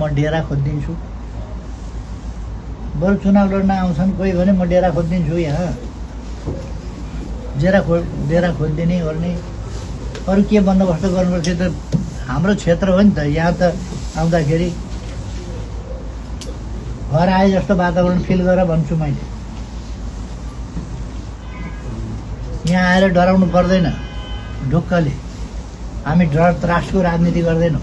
म डेरा खोजिदिन्छु, बरु चुनाव लड्न आउँछन् कोही भने म डेरा खोजिदिन्छु, यहाँ डेरा खोजिदिने गर्ने अरू के बन्दोबस्त गर्नुपर्छ। त हाम्रो क्षेत्र हो नि त, यहाँ त आउँदाखेरि घर आए जस्तो वातावरण फिल गरेर भन्छु मैले। यहाँ आएर डराउनु पर्दैन ढुक्कले। हामी डर त्रासको राजनीति गर्दैनौँ,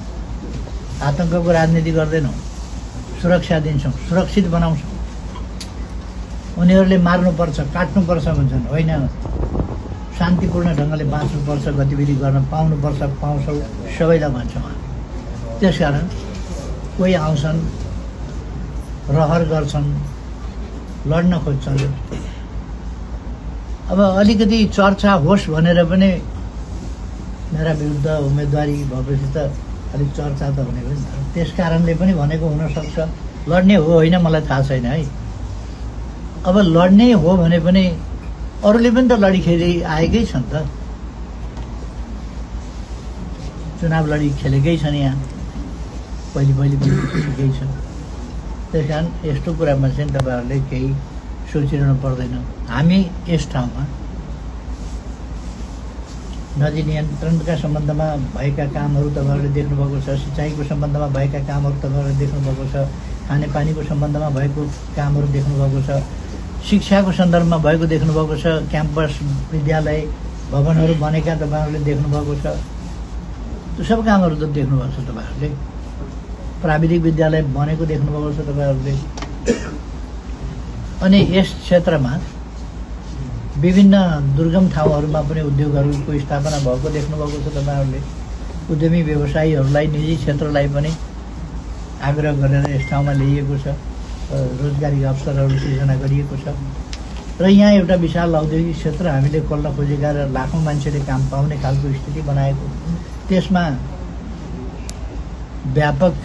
आतङ्कको राजनीति गर्दैनौँ, सुरक्षा दिन्छौँ, सुरक्षित बनाउँछौँ। उनीहरूले मार्नुपर्छ काट्नुपर्छ भन्छन्, होइन, शान्तिपूर्ण ढङ्गले बाँच्नुपर्छ, गतिविधि गर्न पाउनुपर्छ, पाउँछौँ, सबैलाई भन्छौँ हामी। त्यसकारण कोही आउँछन्, रहर गर्छन्, लड्न खोज्छन्। अब अलिकति चर्चा होस् भनेर पनि मेरा विरुद्ध उम्मेदवारी भएपछि त अलिक चर्चा त हुने पनि, त्यस कारणले पनि भनेको हुनसक्छ। लड्ने हो होइन मलाई थाहा छैन है। अब लड्ने हो भने पनि अरूले पनि त लडिखेली आएकै छन् त, चुनाव लडिखेलेकै छन्, यहाँ पहिले पुगेकै छन्। त्यस कारण यस्तो कुरामा चाहिँ तपाईँहरूले केही सोचिरहनु पर्दैन। हामी यस ठाउँमा नदी नियन्त्रणका सम्बन्धमा भएका कामहरू तपाईँहरूले देख्नुभएको छ, सिँचाइको सम्बन्धमा भएका कामहरू तपाईँहरूले देख्नुभएको छ, खानेपानीको सम्बन्धमा भएको कामहरू देख्नुभएको छ, शिक्षाको सन्दर्भमा भएको देख्नुभएको छ, क्याम्पस विद्यालय भवनहरू बनेका तपाईँहरूले देख्नुभएको छ, त्यो सब कामहरू त देख्नुभएको छ तपाईँहरूले। प्राविधिक विद्यालय बनेको देख्नुभएको छ तपाईँहरूले। अनि यस क्षेत्रमा विभिन्न दुर्गम ठाउँहरूमा पनि उद्योगहरूको स्थापना भएको देख्नुभएको छ तपाईँहरूले। उद्यमी व्यवसायीहरूलाई, निजी क्षेत्रलाई पनि आग्रह गरेर यस ठाउँमा ल्याइएको छ, रोजगारी अवसरहरू सृजना गरिएको छ। र यहाँ एउटा विशाल औद्योगिक क्षेत्र हामीले खोल्न खोजेका र लाखौँ मान्छेले काम पाउने खालको स्थिति बनाएको, त्यसमा व्यापक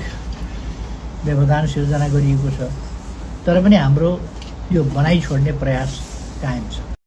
व्यवधान सिर्जना गरिएको छ। तर पनि हाम्रो यो बनाइ छोड्ने प्रयास कायम छ।